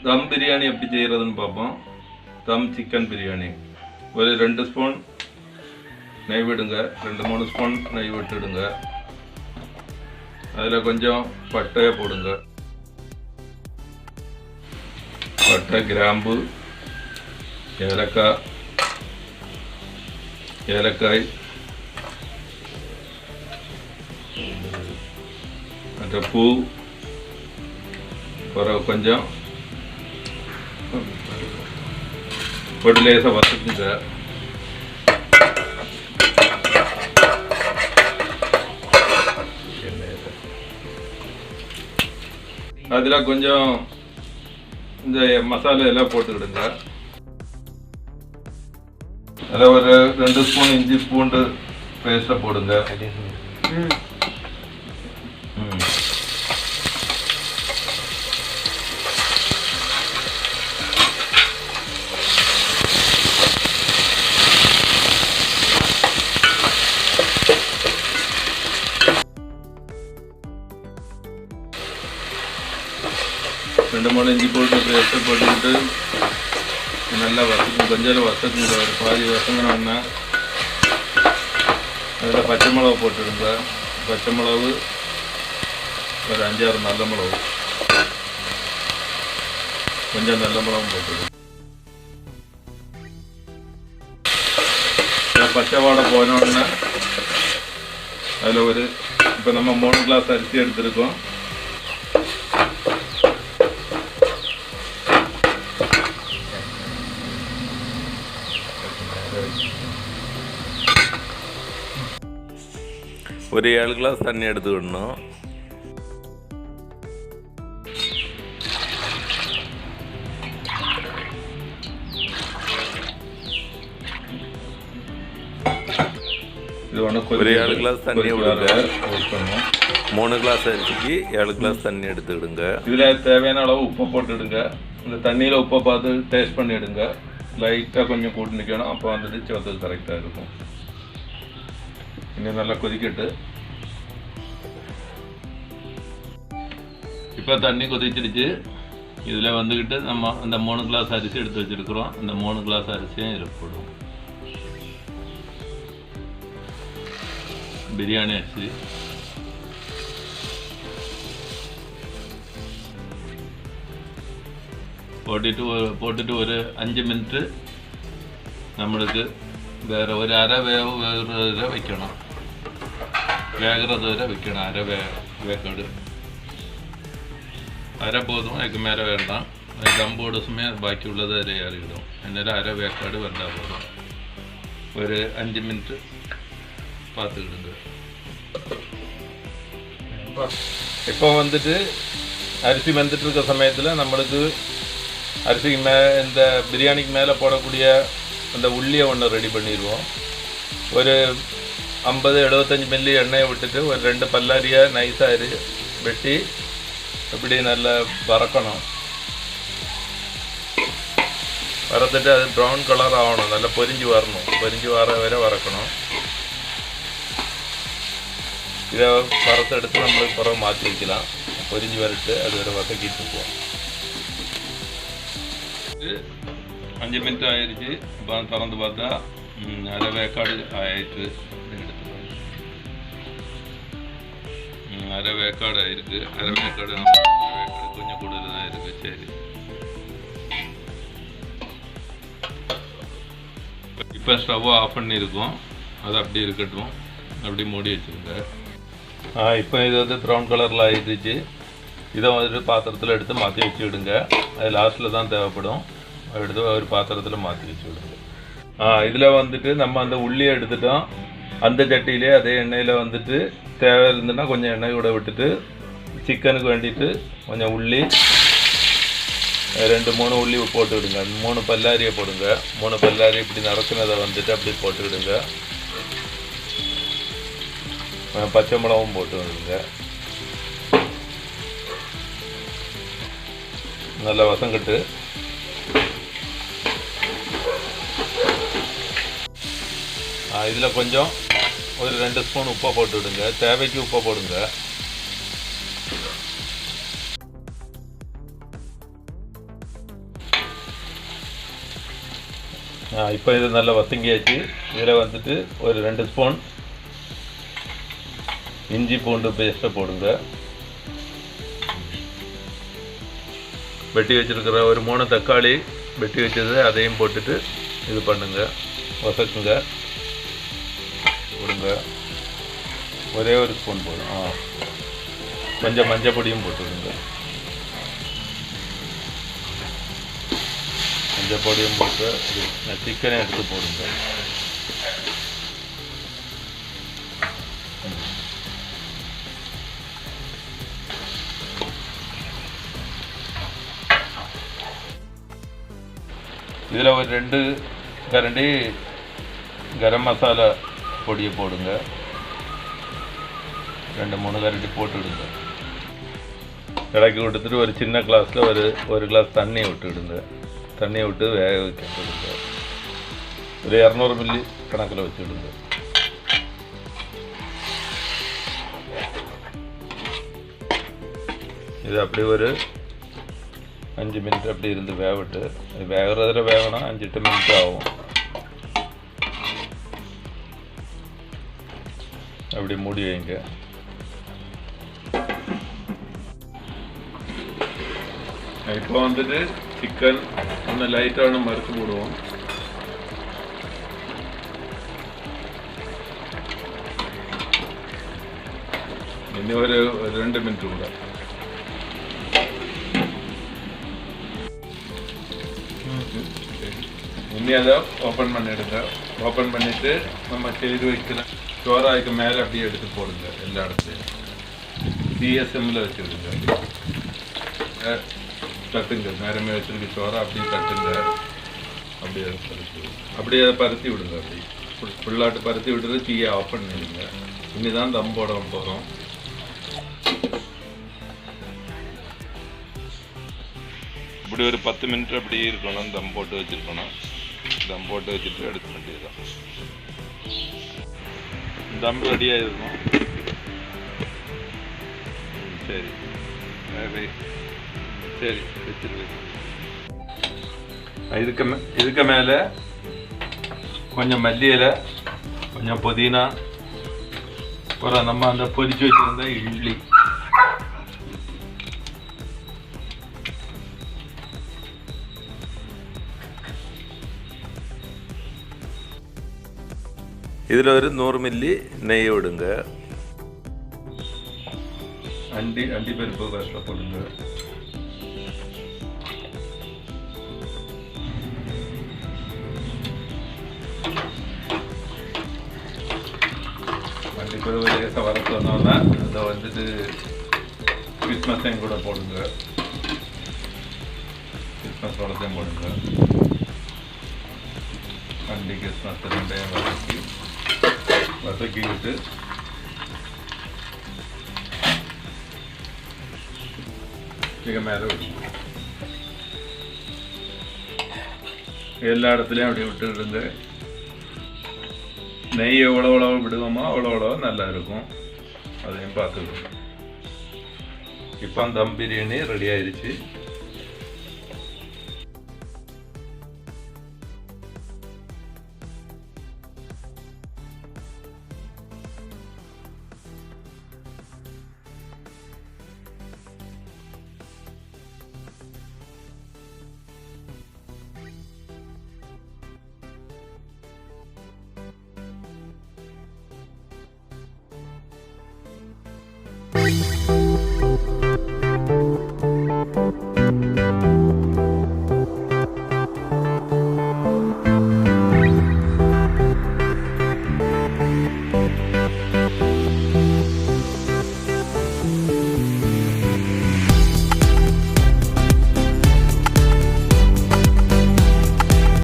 தம் பிரியாணி எப்படி செய்கிறதுன்னு பார்ப்போம். தம் சிக்கன் பிரியாணி. ஒரு 2 ஸ்பூன் நெய் விடுங்க, 2-3 ஸ்பூன் நெய் விட்டுடுங்க. அதில் கொஞ்சம் பட்டையை போடுங்க. பட்டை, கிராம்பு, ஏலக்காய், மற்ற பூ கொஞ்சம் போட்டு லேசாக வதக்குங்க. அதில் கொஞ்சம் இந்த மசாலா எல்லாம் போட்டுக்கிடுங்க. அதில் ஒரு 2 ஸ்பூன் இஞ்சி பூண்டு பேஸ்ட்டை போடுங்க. ரெண்டு மூணு இஞ்சி போட்டு பேஸ்ட்டை போட்டுக்கிட்டு நல்லா கொஞ்சம் வசக்குங்க. ஒரு பாதி வசங்கினோன்னா அதில் பச்சை மிளகு போட்டுடுங்க. பச்சை மிளகு ஒரு 5-6 நல்ல மிளகு, கொஞ்சம் நல்ல மிளகும் போட்டுடுங்க. பச்சை வாடை போனோடனே அதில் ஒரு இப்போ நம்ம 3 கிளாஸ் அரிசி எடுத்துருக்கோம். ஒரு 7 கிளாஸ் தண்ணி எடுத்துக்கிடணும். இது ஒரு 7 கிளாஸ் தண்ணி விடுங்க. 3 கிளாஸ் அரிசிக்கு 7 கிளாஸ் தண்ணி எடுத்துக்கிடுங்க. இதில் தேவையான அளவு உப்பை போட்டுடுங்க. இந்த தண்ணியில் உப்பை பார்த்து டேஸ்ட் பண்ணிவிடுங்க. லைட்டாக கொஞ்சம் கூட்டு நிற்கணும், அப்போ வந்துட்டு சோத்துக்கு கரெக்டாக இருக்கும். இன்னும் நல்லா கொதிக்கட்டு. இப்போ தண்ணி கொதிச்சிடுச்சு. இதில் வந்துக்கிட்டு நம்ம அந்த 3 கிளாஸ் அரிசி எடுத்து வச்சுருக்குறோம். அந்த 3 கிளாஸ் அரிசியும் இதில் போடுவோம். பிரியாணி அரிசி போட்டுட்டு ஒரு 5 மினிட்டு நம்மளுக்கு வேறு ஒரு அரை வேக வைக்கணும். வேகிறது வரை வைக்கணும். வேக்காடு அரை போதும், அதுக்கு மேலே வேண்டாம். அது தம் போடுமே பாக்கி உள்ளதை அதில் இறக்கிடும். அதனால் அரை வேக்காடு வந்தால் போதும். ஒரு 5 மினிட்டு பார்த்துக்கிடுங்க. இப்போ வந்துட்டு அரிசி வந்துட்டு இருக்க சமயத்தில் நம்மளுக்கு அரிசிக்கு இந்த பிரியாணிக்கு மேலே போடக்கூடிய அந்த உள்ளியை ஒன்று ரெடி பண்ணிடுவோம். ஒரு 50-75 மில்லி எண்ணெயை விட்டுட்டு ஒரு 2 பல்லாரியை நைஸாக வெட்டி இப்படி நல்லா வறக்கணும். வறுத்துட்டு அது ப்ரௌன் கலர் ஆகணும், நல்லா பொரிஞ்சு வரணும். பொரிஞ்சு வர வரை வறக்கணும். இதை வறுத்தெடுத்து நம்மளுக்கு பிறகு மாற்றி வைக்கலாம். பொரிஞ்சு வறுத்து அது வரை வதக்கிட்டு இருப்போம். 5 மினிட் ஆயிடுச்சு. இப்போ திறந்து பார்த்தா அரை வேக்காடு ஆயிடுச்சு. அரை வேக்காடு ஆயிருக்கு. அரை வேக்காடு கொஞ்சம் கூடுதல் தான் இருக்கு. சரி, இப்போ ஸ்டவ்வை ஆஃப் பண்ணியிருக்கோம். அது அப்படி இருக்கட்டும். அப்படி மூடி வச்சுருங்க. இப்போ இது வந்து ப்ரௌன் கலரில் ஆயிடுச்சு. இதை வந்துட்டு பாத்திரத்தில் எடுத்து மாற்றி வச்சு விடுங்க. அது லாஸ்ட்டில் தான் தேவைப்படும். எடுத்து ஒரு பாத்திரத்தில் மாற்றி வச்சு விடுங்க. இதில் வந்துட்டு நம்ம அந்த உள்ளியை எடுத்துட்டோம். அந்த சட்டியிலே அதே எண்ணெயில் வந்துட்டு தேவை இருந்துன்னா கொஞ்சம் எண்ணெய் கூட விட்டுட்டு சிக்கனுக்கு வேண்டிட்டு கொஞ்சம் உள்ளி 2-3 உள்ளி போட்டுவிடுங்க. 3 பல்லாரியை போடுங்க. 3 பல்லாரி இப்படி நறுக்குனதை வந்துட்டு அப்படி போட்டுக்கிடுங்க. பச்சை மிளகும் போட்டு விடுங்க. நல்லா வசங்கிட்டு இதில் கொஞ்சம் ஒரு 2 ஸ்பூன் உப்பை போட்டு விடுங்க. தேவைக்கு உப்பை போடுங்க. இப்போ இது நல்லா வசங்கியாச்சு. இதில் வந்துட்டு ஒரு 2 ஸ்பூன் இஞ்சி பூண்டு பேஸ்ட்டை போடுங்க. வெட்டி வச்சுருக்கிற ஒரு 3 தக்காளி வெட்டி வச்சது அதையும் போட்டுட்டு இது பண்ணுங்க, வசக்குங்க, போடுங்க. ஒரே ஒரு ஸ்பூன் போதும். கொஞ்சம் மஞ்சள் பொடியும் போட்டுவிடுங்க. மஞ்சள் பொடியும் போட்டு சிக்கனை எடுத்து போடுங்க. இதில் ஒரு 2 கரண்டி கரம் மசாலா பொடியை போடுங்க. 2-3 கரண்டி போட்டுவிடுங்க. இறக்கி விட்டுட்டு ஒரு சின்ன கிளாஸில் ஒரு கிளாஸ் தண்ணியை விட்டுவிடுங்க. தண்ணியை விட்டு வேக வைக்க விடுங்க. ஒரு 200 மில்லி கணக்கில் வச்சுவிடுங்க. இது அப்படி ஒரு 5 மினிட் அப்படி இருந்து வேகட்டு. வேகிறதுல வேகணும், 5-8 மினிட் ஆகும். அப்படி மூடி வைங்க. இப்போ வந்துட்டு சிக்கன் இன்னும் லைட்டான மறுத்து போடுவோம். இன்னும் ஒரு 2 மினிட் கூட. இனி அதை ஓப்பன் பண்ணிடுங்க. ஓப்பன் பண்ணிட்டு நம்ம செய்து வைக்கிற சோறாய்க்கு மேலே அப்படியே எடுத்து போடுங்க. எல்லா இடத்துலையும் சிஎஸ்எம்மில் வச்சுடுங்க. தட்டுங்க, நேரமே வச்சுருக்க சோறை அப்படியே தட்டுங்க. அப்படியே அதை பருத்தி விடுங்க. அப்படி ஃபுல்லாட்டு பருத்தி விட்டுட்டு தீயை ஆஃப் பண்ணிடுங்க. இனி தான் தம் போட போகிறோம். இப்படி ஒரு 10 மினிட் அப்படி இருக்கணும். தம் போட்டு வச்சுருக்கணும். தம் போட்டு வச்சுட்டு எடுக்க வேண்டியதுதான். தம் ரெடியாக இருக்கும். சரி சரி வச்சிருக்கேன். இதுக்கு மேலே கொஞ்சம் மல்லி இலை, கொஞ்சம் புதினா, அப்புறம் நம்ம அந்த பொரிச்சு வச்சுருந்த இட்லி, இதில் ஒரு 100 மில்லி நெய் விடுங்க. அண்டி பருப்பு ஃபஸ்ட்டில் போடுங்க. அண்டிப்பருப்பு லேசாக வறுத்து வந்தோம்னா அதை வந்துட்டு கிறிஸ்மஸையும் கூட போடுங்க. கிறிஸ்மஸ் வளத்தையும் போடுங்க. அண்டி கிறிஸ்மஸ் 2யும் வதக்கி விட்டு மிக மேலே விடுங்க. எல்லா இடத்துலையும் அப்படி விட்டுருந்து நெய் எவ்வளோ விடுவோமோ அவ்வளோ நல்லா இருக்கும். அதையும் பார்த்துக்கணும். இப்போ தம் பிரியாணி ரெடி ஆயிடுச்சு.